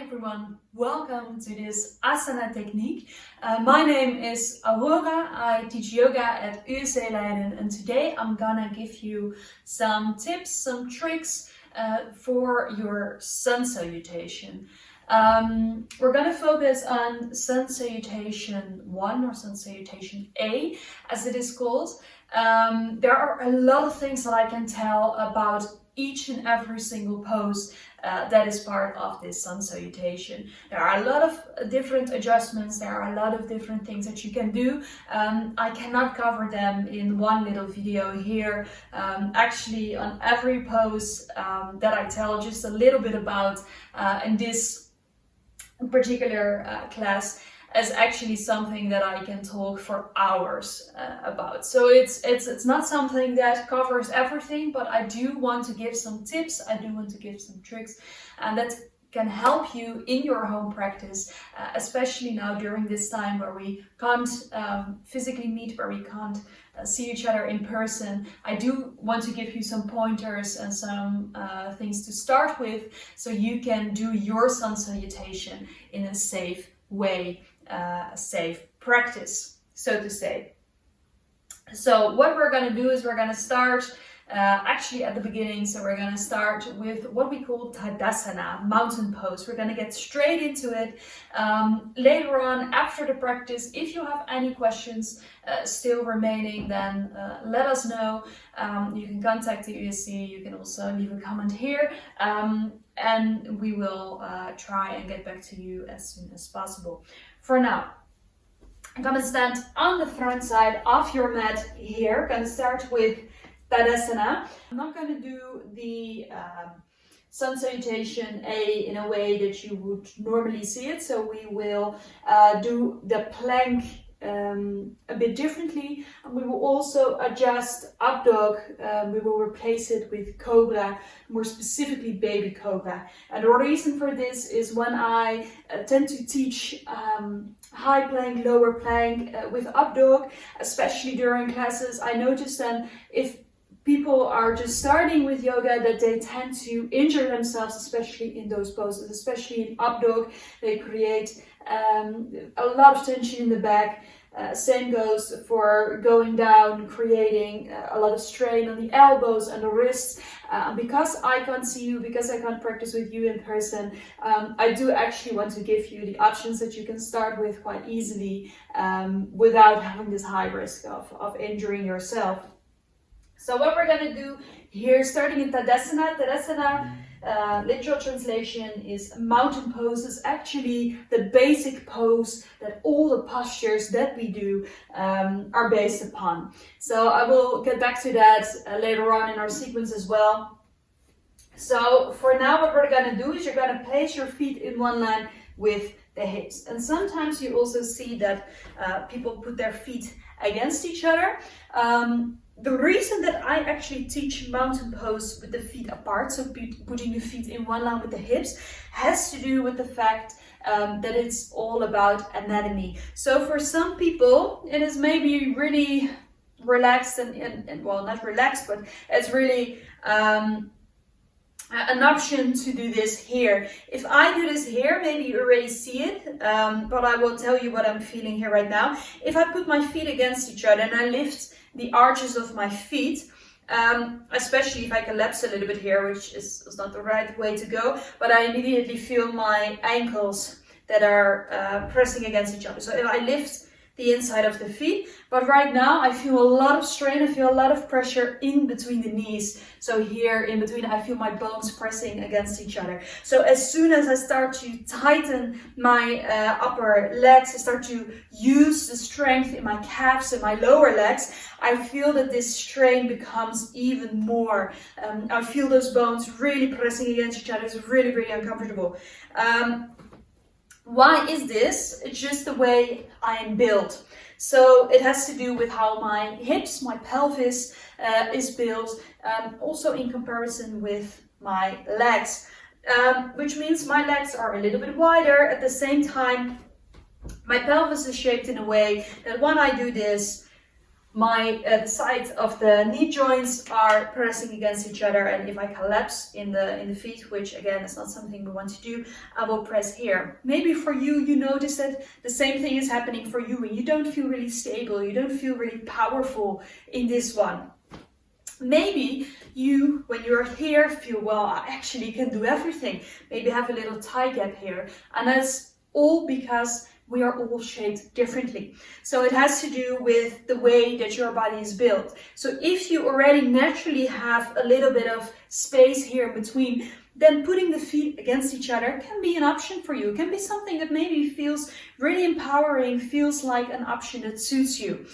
everyone, welcome to this Asana technique. My name is Aurora. I teach yoga at USC Leiden, and today I'm gonna give you some tips, some tricks for your sun salutation. We're gonna focus on sun salutation 1 or sun salutation A, as it is called. There are a lot of things that I can tell about each and every single pose that is part of this sun salutation. There are a lot of different adjustments, there are a lot of different things that you can do. I cannot cover them in one little video here. Actually, on every pose that I tell just a little bit about in this particular class is actually something that I can talk for hours about. So it's not something that covers everything, but I do want to give some tips, I do want to give some tricks, and that can help you in your home practice, especially now during this time where we can't physically meet, where we can't see each other in person. I do want to give you some pointers and some things to start with, so you can do your sun salutation in a safe way, a safe practice, so to say. So what we're going to do is we're going to start actually at the beginning. So we're going to start with what we call Tadasana, mountain pose. We're going to get straight into it. Later on, after the practice, if you have any questions still remaining, then let us know. You can contact the USC, you can also leave a comment here, and we will try and get back to you as soon as possible. For now, I'm going to stand on the front side of your mat here. I'm going to start with Tadasana. I'm not going to do the sun salutation A in a way that you would normally see it. So we will do the plank a bit differently. And we will also adjust up dog. We will replace it with cobra, more specifically baby cobra. And the reason for this is when I tend to teach high plank, lower plank with up dog, especially during classes, I notice then if people are just starting with yoga that they tend to injure themselves, especially in those poses, especially in up dog. They create a lot of tension in the back. Same goes for going down, creating a lot of strain on the elbows and the wrists. Because I can't see you, because I can't practice with you in person, I do actually want to give you the options that you can start with quite easily without having this high risk of injuring yourself. So what we're going to do here, starting in Tadasana. Tadasana, literal translation is mountain pose. Is actually the basic pose that all the postures that we do are based upon. So I will get back to that later on in our sequence as well. So for now, what we're going to do is you're going to place your feet in one line with the hips. And sometimes you also see that people put their feet against each other. The reason that I actually teach mountain pose with the feet apart, so putting the feet in one line with the hips, has to do with the fact that it's all about anatomy. So for some people, it is maybe really relaxed and well, not relaxed, but it's really an option to do this here. If I do this here, maybe you already see it, but I will tell you what I'm feeling here right now. If I put my feet against each other and I lift the arches of my feet, especially if I collapse a little bit here, which is not the right way to go, but I immediately feel my ankles that are pressing against each other. So if I lift the inside of the feet, but right now I feel a lot of strain, I feel a lot of pressure in between the knees. So here in between, I feel my bones pressing against each other. So as soon as I start to tighten my upper legs, I start to use the strength in my calves and my lower legs, I feel that this strain becomes even more. I feel those bones really pressing against each other. It's really, really uncomfortable. Why is this? It's just the way I am built. So it has to do with how my hips, my pelvis is built, also in comparison with my legs, which means my legs are a little bit wider. At the same time, my pelvis is shaped in a way that when I do this, the sides of the knee joints are pressing against each other, and if I collapse in the feet, which again is not something we want to do, I will press here. Maybe for you, you notice that the same thing is happening for you and you don't feel really stable, you don't feel really powerful in this one. Maybe you, when you're here, feel, well, I actually can do everything. Maybe have a little thigh gap here, and that's all because we are all shaped differently. So it has to do with the way that your body is built. So if you already naturally have a little bit of space here in between, then putting the feet against each other can be an option for you. It can be something that maybe feels really empowering, feels like an option that suits you.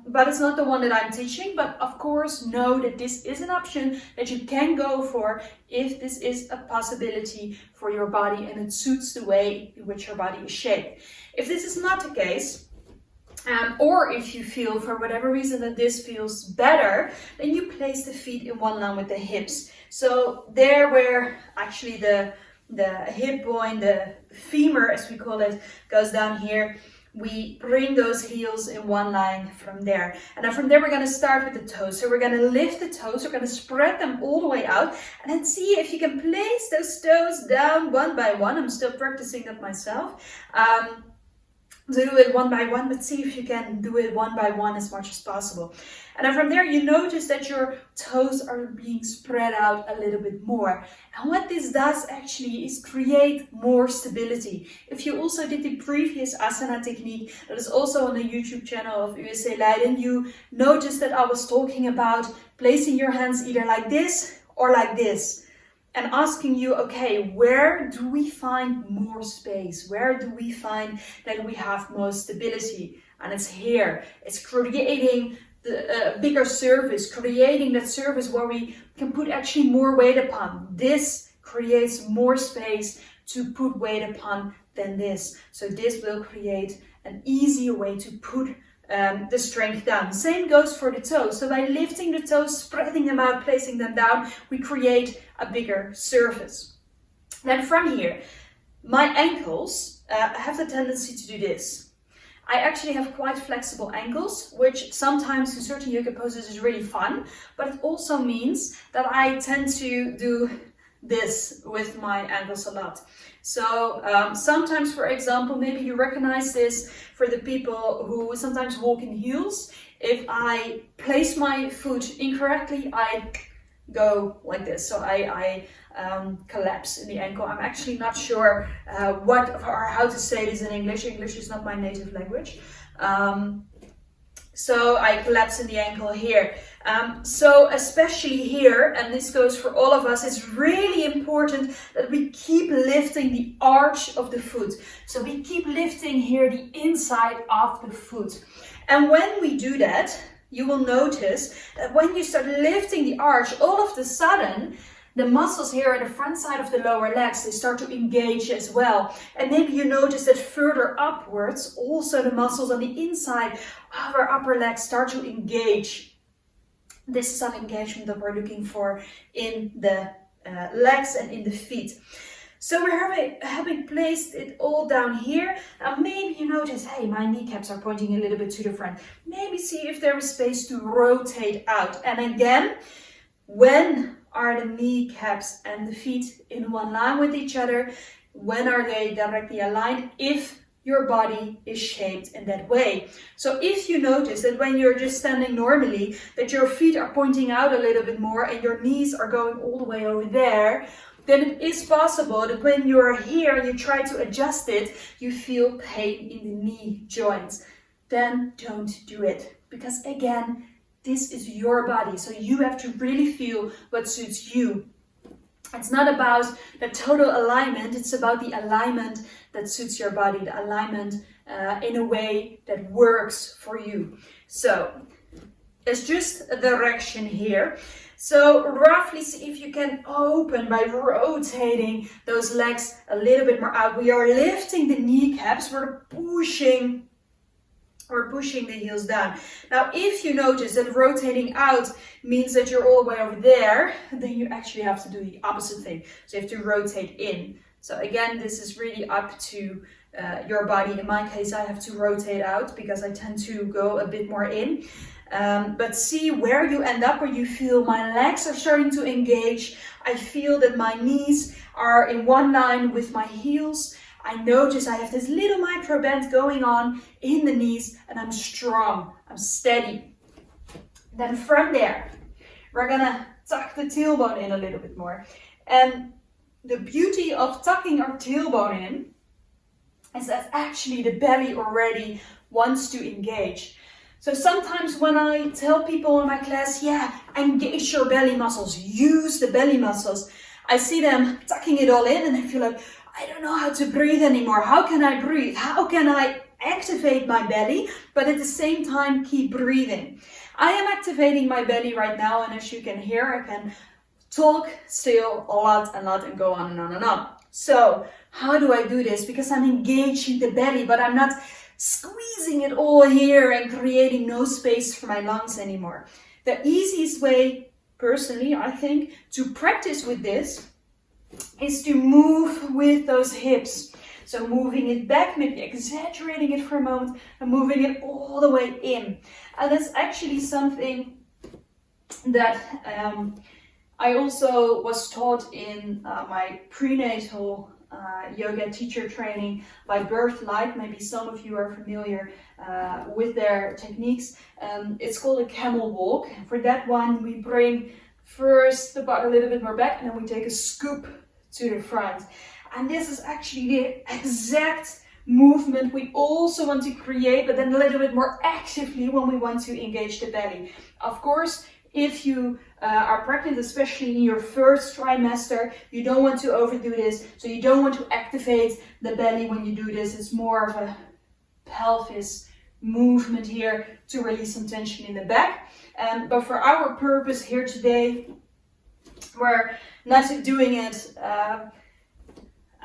But it's not the one that I'm teaching, but of course know that this is an option that you can go for if this is a possibility for your body and it suits the way in which your body is shaped. If this is not the case, or if you feel for whatever reason that this feels better, then you place the feet in one line with the hips. So there where actually the hip bone, the femur as we call it, goes down here, we bring those heels in one line from there. And then from there we're going to start with the toes. So we're going to lift the toes, we're going to spread them all the way out, and then see if you can place those toes down one by one. I'm still practicing that myself. Do it one by one, but see if you can do it one by one as much as possible. And then from there, you notice that your toes are being spread out a little bit more. And what this does actually is create more stability. If you also did the previous Asana technique, that is also on the YouTube channel of USC Leiden, you noticed that I was talking about placing your hands either like this or like this. And asking you, okay, where do we find more space? Where do we find that we have most stability? And it's here. It's creating the bigger surface, creating that surface where we can put actually more weight upon. This creates more space to put weight upon than this. So this will create an easier way to put the strength down. Same goes for the toes. So by lifting the toes, spreading them out, placing them down, we create a bigger surface. Then from here, my ankles have the tendency to do this. I actually have quite flexible ankles, which sometimes in certain yoga poses is really fun, but it also means that I tend to do this with my ankles a lot. So sometimes, for example, maybe you recognize this for the people who sometimes walk in heels. If I place my foot incorrectly, I go like this. So I collapse in the ankle. I'm actually not sure what or how to say this in English. English is not my native language. So I collapse in the ankle here. So especially here, and this goes for all of us, it's really important that we keep lifting the arch of the foot. So we keep lifting here the inside of the foot. And when we do that, you will notice that when you start lifting the arch, all of a sudden, the muscles here at the front side of the lower legs, they start to engage as well. And maybe you notice that further upwards, also the muscles on the inside of our upper legs start to engage. This is some engagement that we're looking for in the legs and in the feet. So we're having placed it all down here. Now maybe you notice, hey, my kneecaps are pointing a little bit to the front. Maybe see if there is space to rotate out. And again, when are the kneecaps and the feet in one line with each other? When are they directly aligned? If your body is shaped in that way. So if you notice that when you're just standing normally, that your feet are pointing out a little bit more and your knees are going all the way over there, then it is possible that when you're here and you try to adjust it, you feel pain in the knee joints. Then don't do it. Because again, this is your body. So you have to really feel what suits you. It's not about the total alignment, it's about the alignment that suits your body, the alignment in a way that works for you. So it's just a direction here. So roughly see if you can open by rotating those legs a little bit more out. We are lifting the kneecaps, we're pushing the heels down. Now, if you notice that rotating out means that you're all the way over there, then you actually have to do the opposite thing. So you have to rotate in. So again, this is really up to your body. In my case, I have to rotate out because I tend to go a bit more in. but see where you end up, where you feel my legs are starting to engage. I feel that my knees are in one line with my heels. I notice I have this little micro bend going on in the knees, and I'm strong, I'm steady. Then from there, we're gonna tuck the tailbone in a little bit more. And the beauty of tucking our tailbone in is that actually the belly already wants to engage. So sometimes when I tell people in my class, yeah, engage your belly muscles, use the belly muscles, I see them tucking it all in and I feel like, I don't know how to breathe anymore. How can I breathe? How can I activate my belly, but at the same time keep breathing? I am activating my belly right now, and as you can hear, I can talk still a lot and go on and on and on. So how do I do this? Because I'm engaging the belly, but I'm not squeezing it all here and creating no space for my lungs anymore. The easiest way, personally, I think, to practice with this is to move with those hips. So moving it back, maybe exaggerating it for a moment, and moving it all the way in. And that's actually something that I also was taught in my prenatal yoga teacher training by Birth Light. Maybe some of you are familiar with their techniques. It's called a camel walk. For that one, we bring first the butt a little bit more back, and then we take a scoop to the front. And this is actually the exact movement we also want to create, but then a little bit more actively when we want to engage the belly. Of course, if you are pregnant, especially in your first trimester, you don't want to overdo this. So you don't want to activate the belly when you do this. It's more of a pelvis movement here to release some tension in the back. But for our purpose here today, we're not doing it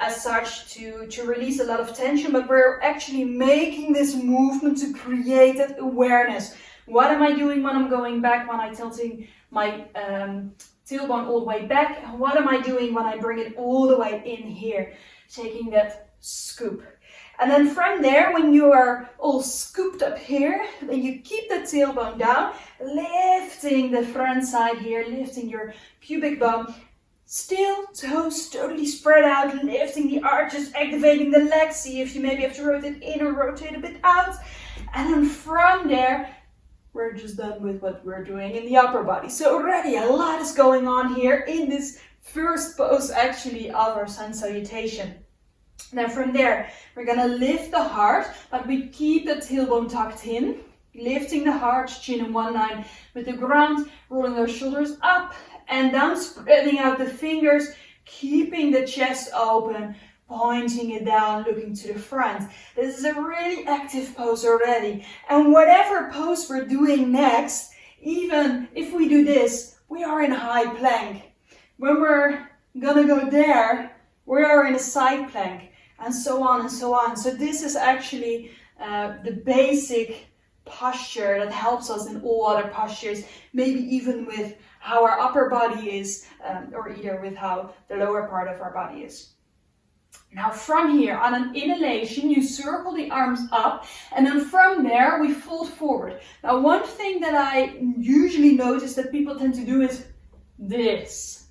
as such to release a lot of tension, but we're actually making this movement to create that awareness. What am I doing when I'm going back, when I'm tilting my tailbone all the way back? And what am I doing when I bring it all the way in here? Taking that scoop. And then from there, when you are all scooped up here, then you keep the tailbone down, lifting the front side here, lifting your pubic bone. Still, toes totally spread out, lifting the arches, activating the legs. See if you maybe have to rotate in or rotate a bit out. And then from there, we're just done with what we're doing in the upper body. So already a lot is going on here in this first pose actually of our sun salutation. Then from there, we're gonna lift the heart, but we keep the tailbone tucked in, lifting the heart, chin in one line with the ground, rolling those shoulders up and down, spreading out the fingers, keeping the chest open, pointing it down, looking to the front. This is a really active pose already. And whatever pose we're doing next, even if we do this, we are in a high plank. When we're gonna go there, we are in a side plank, and so on and so on. So this is actually the basic posture that helps us in all other postures, maybe even with how our upper body is, or either with how the lower part of our body is. Now from here, on an inhalation, you circle the arms up, and then from there we fold forward. Now one thing that I usually notice that people tend to do is this.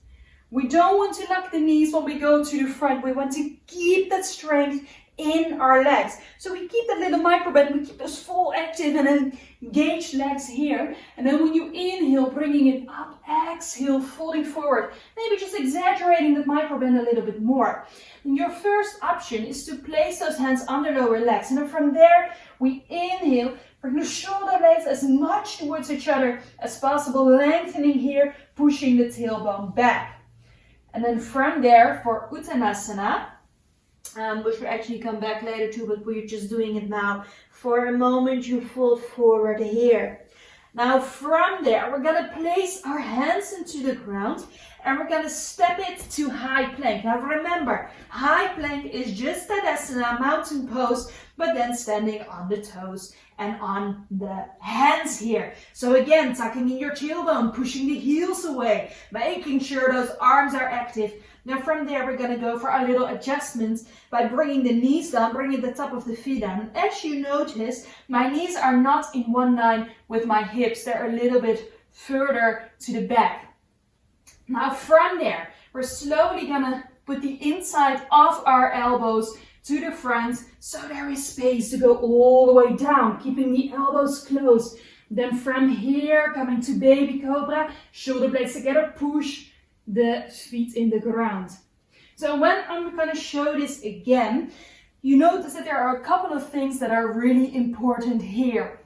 We don't want to lock the knees when we go to the front. We want to keep that strength in our legs. So we keep that little micro bend, we keep those full active and engaged legs here. And then when you inhale, bringing it up, exhale, folding forward. Maybe just exaggerating that micro bend a little bit more. And your first option is to place those hands on the lower legs. And then from there, we inhale, bring the shoulder blades as much towards each other as possible, lengthening here, pushing the tailbone back. And then from there, for Uttanasana, which we'll actually come back later to, but we're just doing it now. For a moment, you fold forward here. Now from there, we're gonna place our hands into the ground and we're gonna step it to high plank. Now remember, high plank is just Tadasana, mountain pose, but then standing on the toes and on the hands here. So again, tucking in your tailbone, pushing the heels away, making sure those arms are active, Then from there, we're going to go for our little adjustments by bringing the knees down, bringing the top of the feet down. And as you notice, my knees are not in one line with my hips. They're a little bit further to the back. Now from there, we're slowly going to put the inside of our elbows to the front, so there is space to go all the way down, keeping the elbows closed. Then from here, coming to baby cobra, shoulder blades together, push the feet in the ground. So when I'm going to show this again, you notice that there are a couple of things that are really important here.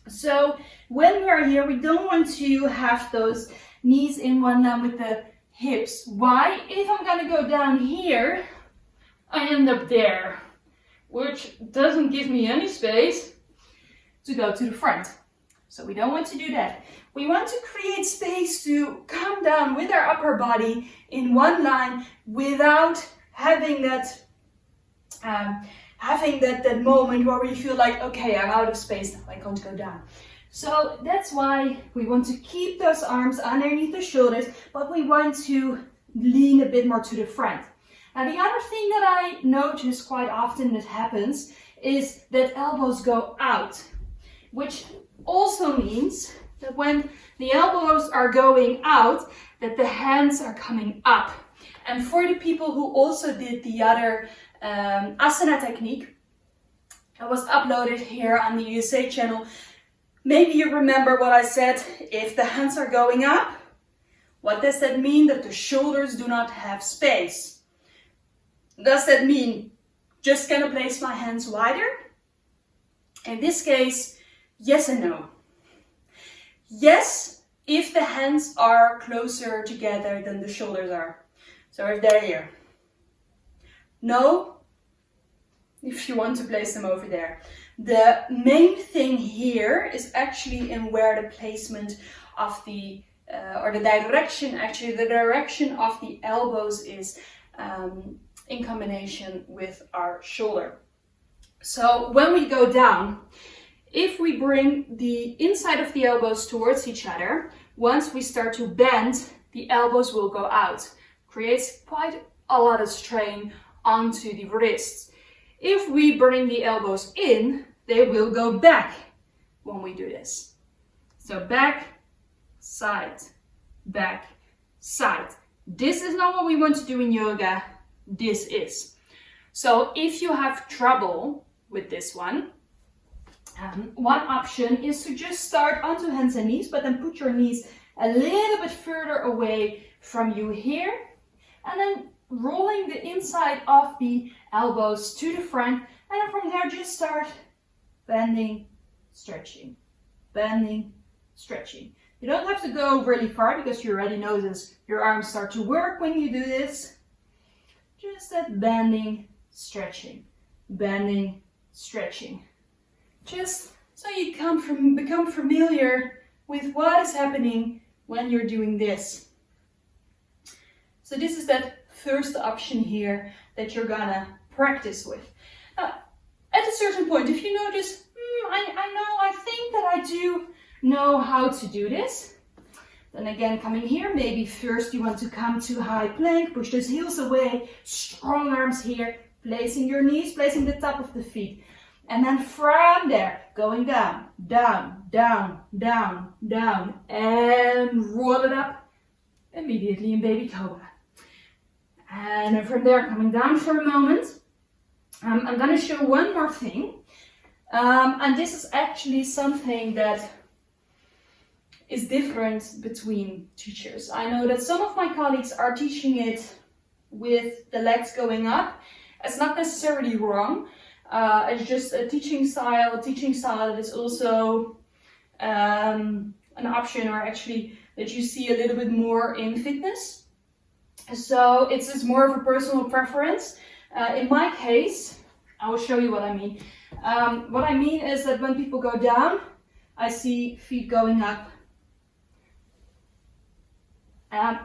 So when we are here, we don't want to have those knees in one line with the hips. Why? If I'm going to go down here, I end up there, which doesn't give me any space to go to the front. So we don't want to do that. We want to create space to come down with our upper body in one line without having that moment where we feel like, okay, I'm out of space now, I can't go down. So that's why we want to keep those arms underneath the shoulders, but we want to lean a bit more to the front. Now the other thing that I notice quite often that happens is that elbows go out, which also means that when the elbows are going out, that the hands are coming up. And for the people who also did the other Asana technique, it was uploaded here on the USA channel. Maybe you remember what I said, if the hands are going up, what does that mean? That the shoulders do not have space. Does that mean just gonna place my hands wider? In this case, yes and no. Yes, if the hands are closer together than the shoulders are. So if they're here. No, if you want to place them over there. The main thing here is actually in where the placement of the, or the direction of the elbows is in combination with our shoulder. So when we go down, if we bring the inside of the elbows towards each other, once we start to bend, the elbows will go out. Creates quite a lot of strain onto the wrists. If we bring the elbows in, they will go back when we do this. So back, side, back, side. This is not what we want to do in yoga. This is. So if you have trouble with this one option is to just start onto hands and knees, but then put your knees a little bit further away from you here, and then rolling the inside of the elbows to the front, and then from there just start bending, stretching, bending, stretching. You don't have to go really far because you already notice your arms start to work when you do this. Just that bending, stretching, bending, stretching. Just so you become familiar with what is happening when you're doing this. So this is that first option here that you're gonna practice with. Now, at a certain point, if you notice, I think that I do know how to do this. Then again, coming here, maybe first you want to come to high plank, push those heels away, strong arms here, placing your knees, placing the top of the feet. And then from there, going down, down, down, down, down, and roll it up immediately in baby cobra. And then from there, coming down for a moment. I'm going to show one more thing. And this is actually something that is different between teachers. I know that some of my colleagues are teaching it with the legs going up. It's not necessarily wrong. It's just a teaching style that is also an option, or actually that you see a little bit more in fitness. So it's just more of a personal preference. In my case, I will show you what I mean. What I mean is that when people go down, I see feet going up.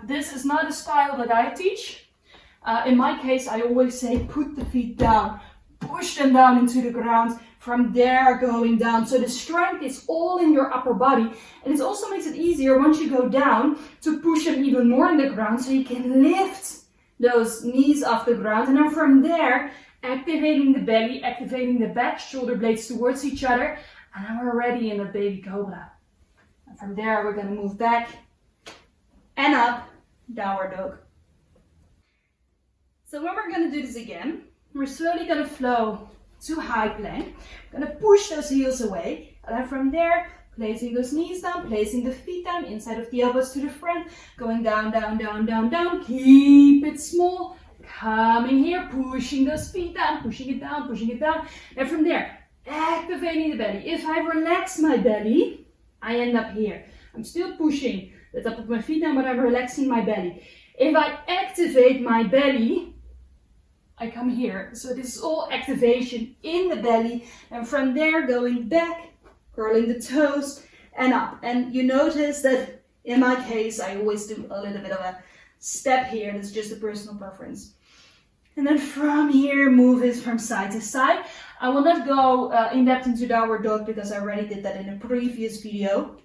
This is not a style that I teach. In my case, I always say put the feet down, push them down into the ground, from there going down. So the strength is all in your upper body, and it also makes it easier once you go down to push them even more in the ground, so you can lift those knees off the ground. And then from there, activating the belly, activating the back, shoulder blades towards each other. And then we're ready in the baby cobra. And from there, we're going to move back and up, downward dog. So when we're going to do this again, we're slowly going to flow to high plank. We're going to push those heels away. And then from there, placing those knees down, placing the feet down, inside of the elbows to the front, going down, down, down, down, down. Keep it small. Coming here, pushing those feet down, pushing it down, pushing it down. And from there, activating the belly. If I relax my belly, I end up here. I'm still pushing the top of my feet down, but I'm relaxing my belly. If I activate my belly, I come here. So this is all activation in the belly. And from there, going back, curling the toes and up. And you notice that in my case, I always do a little bit of a step here. That's just a personal preference. And then from here, move it from side to side. I will not go in depth into downward dog because I already did that in a previous video.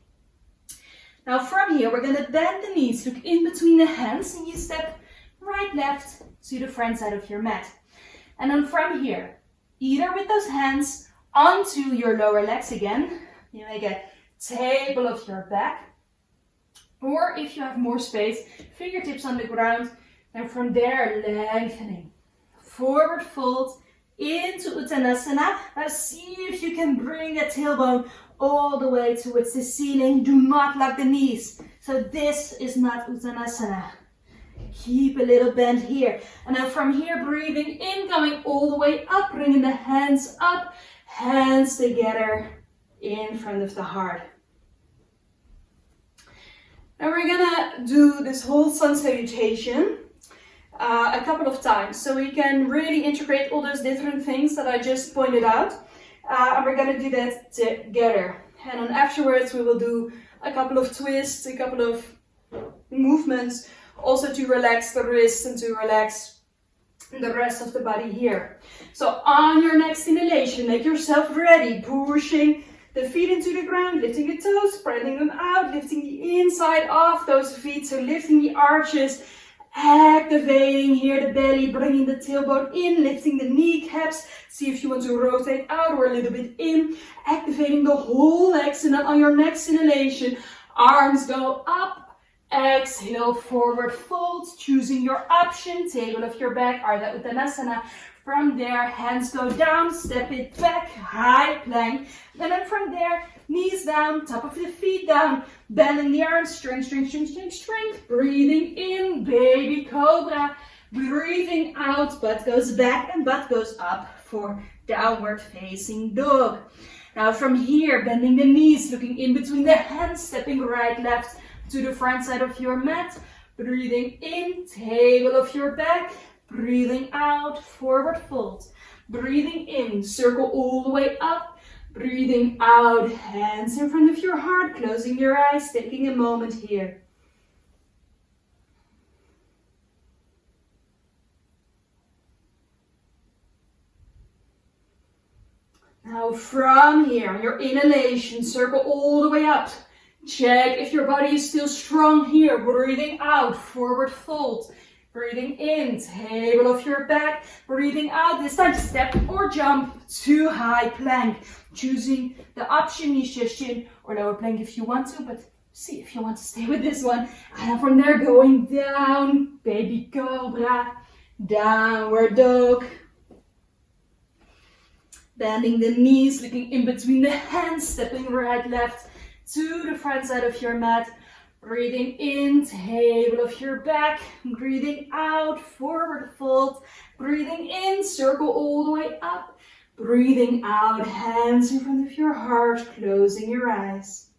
Now from here, we're going to bend the knees, look in between the hands, and you step right, left to the front side of your mat. And then from here, either with those hands onto your lower legs again, you make a table of your back, or if you have more space, fingertips on the ground, and from there lengthening, forward fold into Uttanasana. Now see if you can bring that tailbone all the way towards the ceiling. Do not lock the knees. So this is not Uttanasana. Keep a little bend here. And then from here, breathing in, coming all the way up, bringing the hands up, hands together in front of the heart. And we're gonna do this whole sun salutation a couple of times, so we can really integrate all those different things that I just pointed out. And we're gonna do that together. And then afterwards, we will do a couple of twists, a couple of movements, also to relax the wrists and to relax the rest of the body here. So on your next inhalation, make yourself ready, pushing the feet into the ground, lifting the toes, spreading them out, lifting the inside of those feet, so lifting the arches, activating here the belly, bringing the tailbone in, lifting the kneecaps. See if you want to rotate out or a little bit in, activating the whole legs. And then on your next inhalation, arms go up, exhale, forward fold, choosing your option, table of your back, Ardha Uttanasana. From there, hands go down, step it back, high plank. And then from there, knees down, top of the feet down, bending the arms, strength, strength, strength, strength, strength. Breathing in, baby cobra. Breathing out, butt goes back and butt goes up for downward facing dog. Now from here, bending the knees, looking in between the hands, stepping right, left to the front side of your mat. Breathing in, table of your back. Breathing out, forward fold. Breathing in, circle all the way up. Breathing out, hands in front of your heart, closing your eyes, taking a moment here. Now from here, on your inhalation, circle all the way up. Check if your body is still strong here. Breathing out, forward fold. Breathing in, table of your back. Breathing out, this time step or jump to high plank. Choosing the option, Nishashin or lower plank if you want to, but see if you want to stay with this one. And from there, going down, baby cobra, downward dog. Bending the knees, looking in between the hands, stepping right, left to the front side of your mat. Breathing in, table of your back. Breathing out, forward fold. Breathing in, circle all the way up. Breathing out, hands in front of your heart, closing your eyes.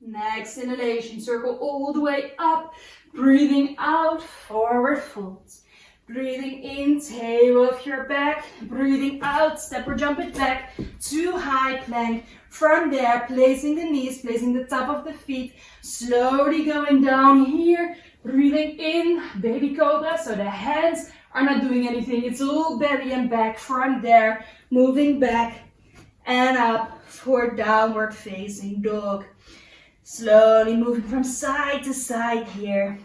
Next inhalation, circle all the way up. Breathing out, forward fold. Breathing in, table of your back. Breathing out, step or jump it back to high plank. From there, placing the knees, placing the top of the feet, slowly going down here. Breathing in, baby cobra, so the hands are not doing anything. It's all belly and back. From there, moving back and up for downward facing dog. Slowly moving from side to side here.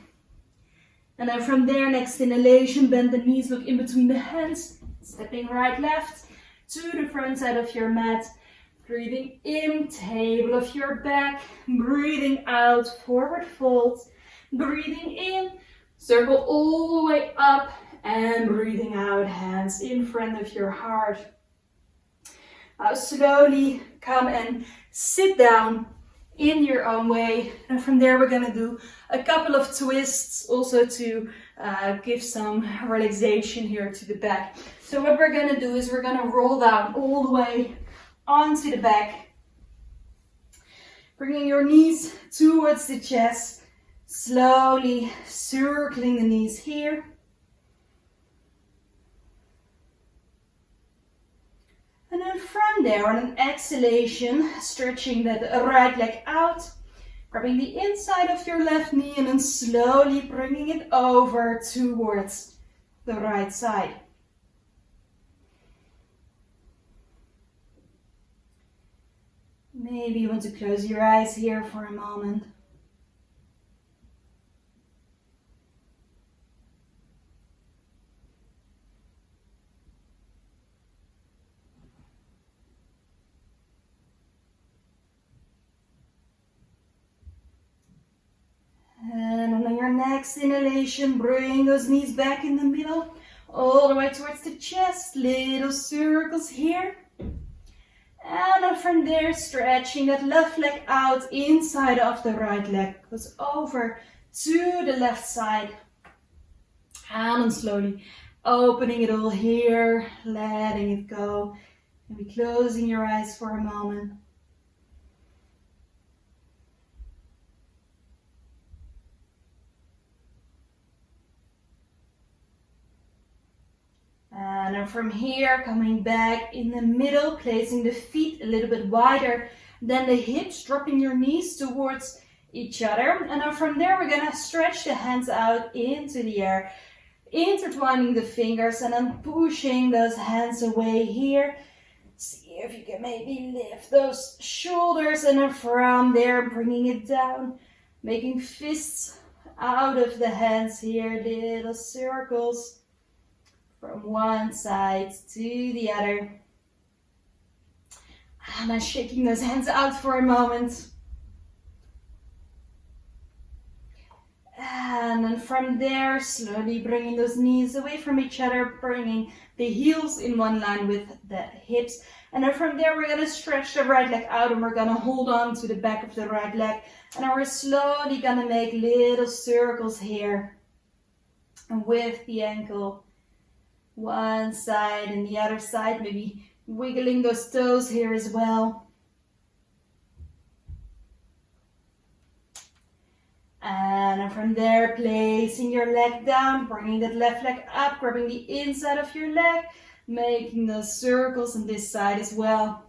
And then from there, next inhalation, bend the knees, look in between the hands, stepping right, left to the front side of your mat. Breathing in, table of your back. Breathing out, forward fold. Breathing in, circle all the way up. And breathing out, hands in front of your heart. Now slowly come and sit down in your own way. And from there we're going to do a couple of twists also to give some relaxation here to the back. So what we're going to do is we're going to roll down all the way onto the back. Bringing your knees towards the chest. Slowly circling the knees here. And then from there, on an exhalation, stretching that right leg out, grabbing the inside of your left knee and then slowly bringing it over towards the right side. Maybe you want to close your eyes here for a moment. And on your next inhalation, bring those knees back in the middle, all the way towards the chest, little circles here. And then from there, stretching that left leg out inside of the right leg, goes over to the left side. And then slowly opening it all here, letting it go. Maybe closing your eyes for a moment. And then from here, coming back in the middle, placing the feet a little bit wider than the hips, dropping your knees towards each other. And then from there, we're gonna stretch the hands out into the air, intertwining the fingers and then pushing those hands away here. See if you can maybe lift those shoulders and then from there, bringing it down, making fists out of the hands here, little circles. From one side to the other. And then shaking those hands out for a moment. And then from there, slowly bringing those knees away from each other, bringing the heels in one line with the hips. And then from there, we're going to stretch the right leg out and we're going to hold on to the back of the right leg. And then we're slowly going to make little circles here. And with the ankle. One side and the other side, maybe wiggling those toes here as well. And then from there, placing your leg down, bringing that left leg up, grabbing the inside of your leg, making those circles on this side as well.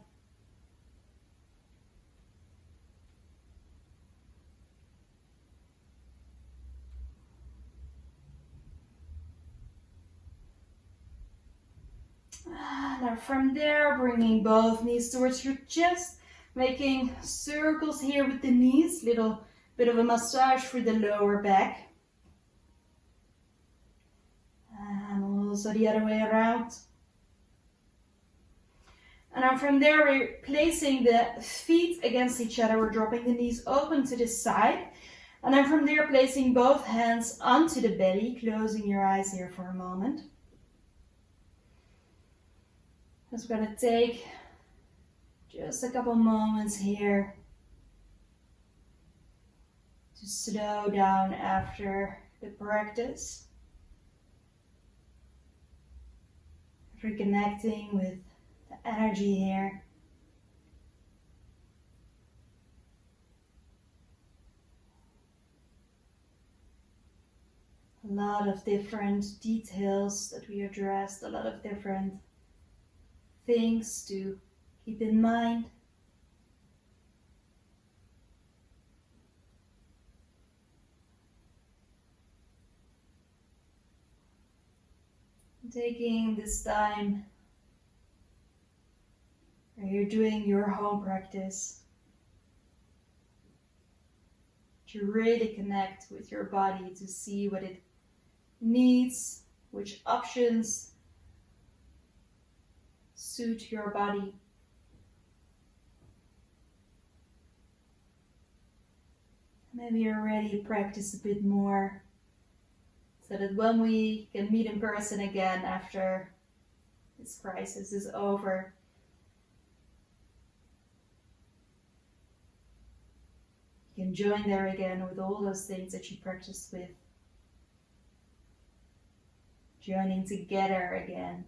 And from there, bringing both knees towards your chest, making circles here with the knees, little bit of a massage for the lower back. And also the other way around. And then from there, we're placing the feet against each other. We're dropping the knees open to the side. And then from there, placing both hands onto the belly, closing your eyes here for a moment. Just going to take just a couple moments here to slow down after the practice. Reconnecting with the energy here. A lot of different details that we addressed, a lot of different things to keep in mind. Taking this time where you're doing your home practice to really connect with your body, to see what it needs, which options suit your body. Maybe you're ready to practice a bit more so that when we can meet in person again after this crisis is over, you can join there again with all those things that you practiced with. Joining together again.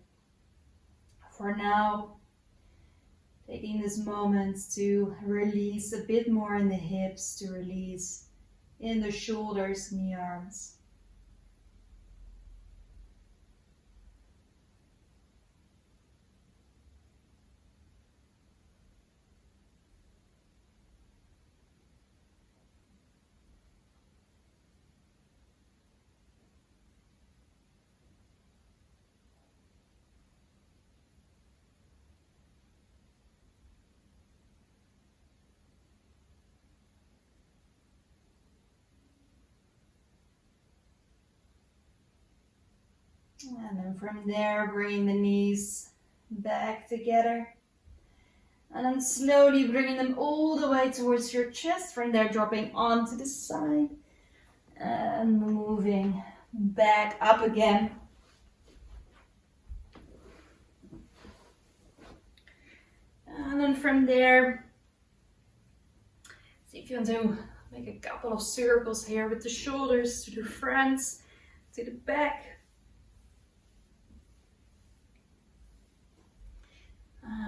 For now, taking this moment to release a bit more in the hips, to release in the shoulders and the arms. And then from there, bringing the knees back together. And then slowly bringing them all the way towards your chest. From there, dropping onto the side. And moving back up again. And then from there, see if you want to make a couple of circles here with the shoulders to the front, to the back.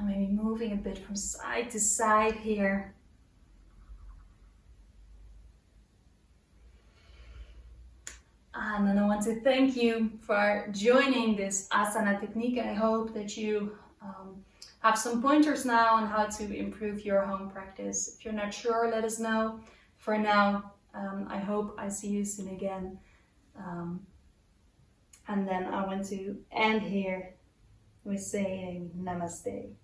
Maybe moving a bit from side to side here. And then I want to thank you for joining this Asana technique. I hope that you have some pointers now on how to improve your home practice. If you're not sure, let us know. For now, I hope I see you soon again. And then I want to end here with saying namaste.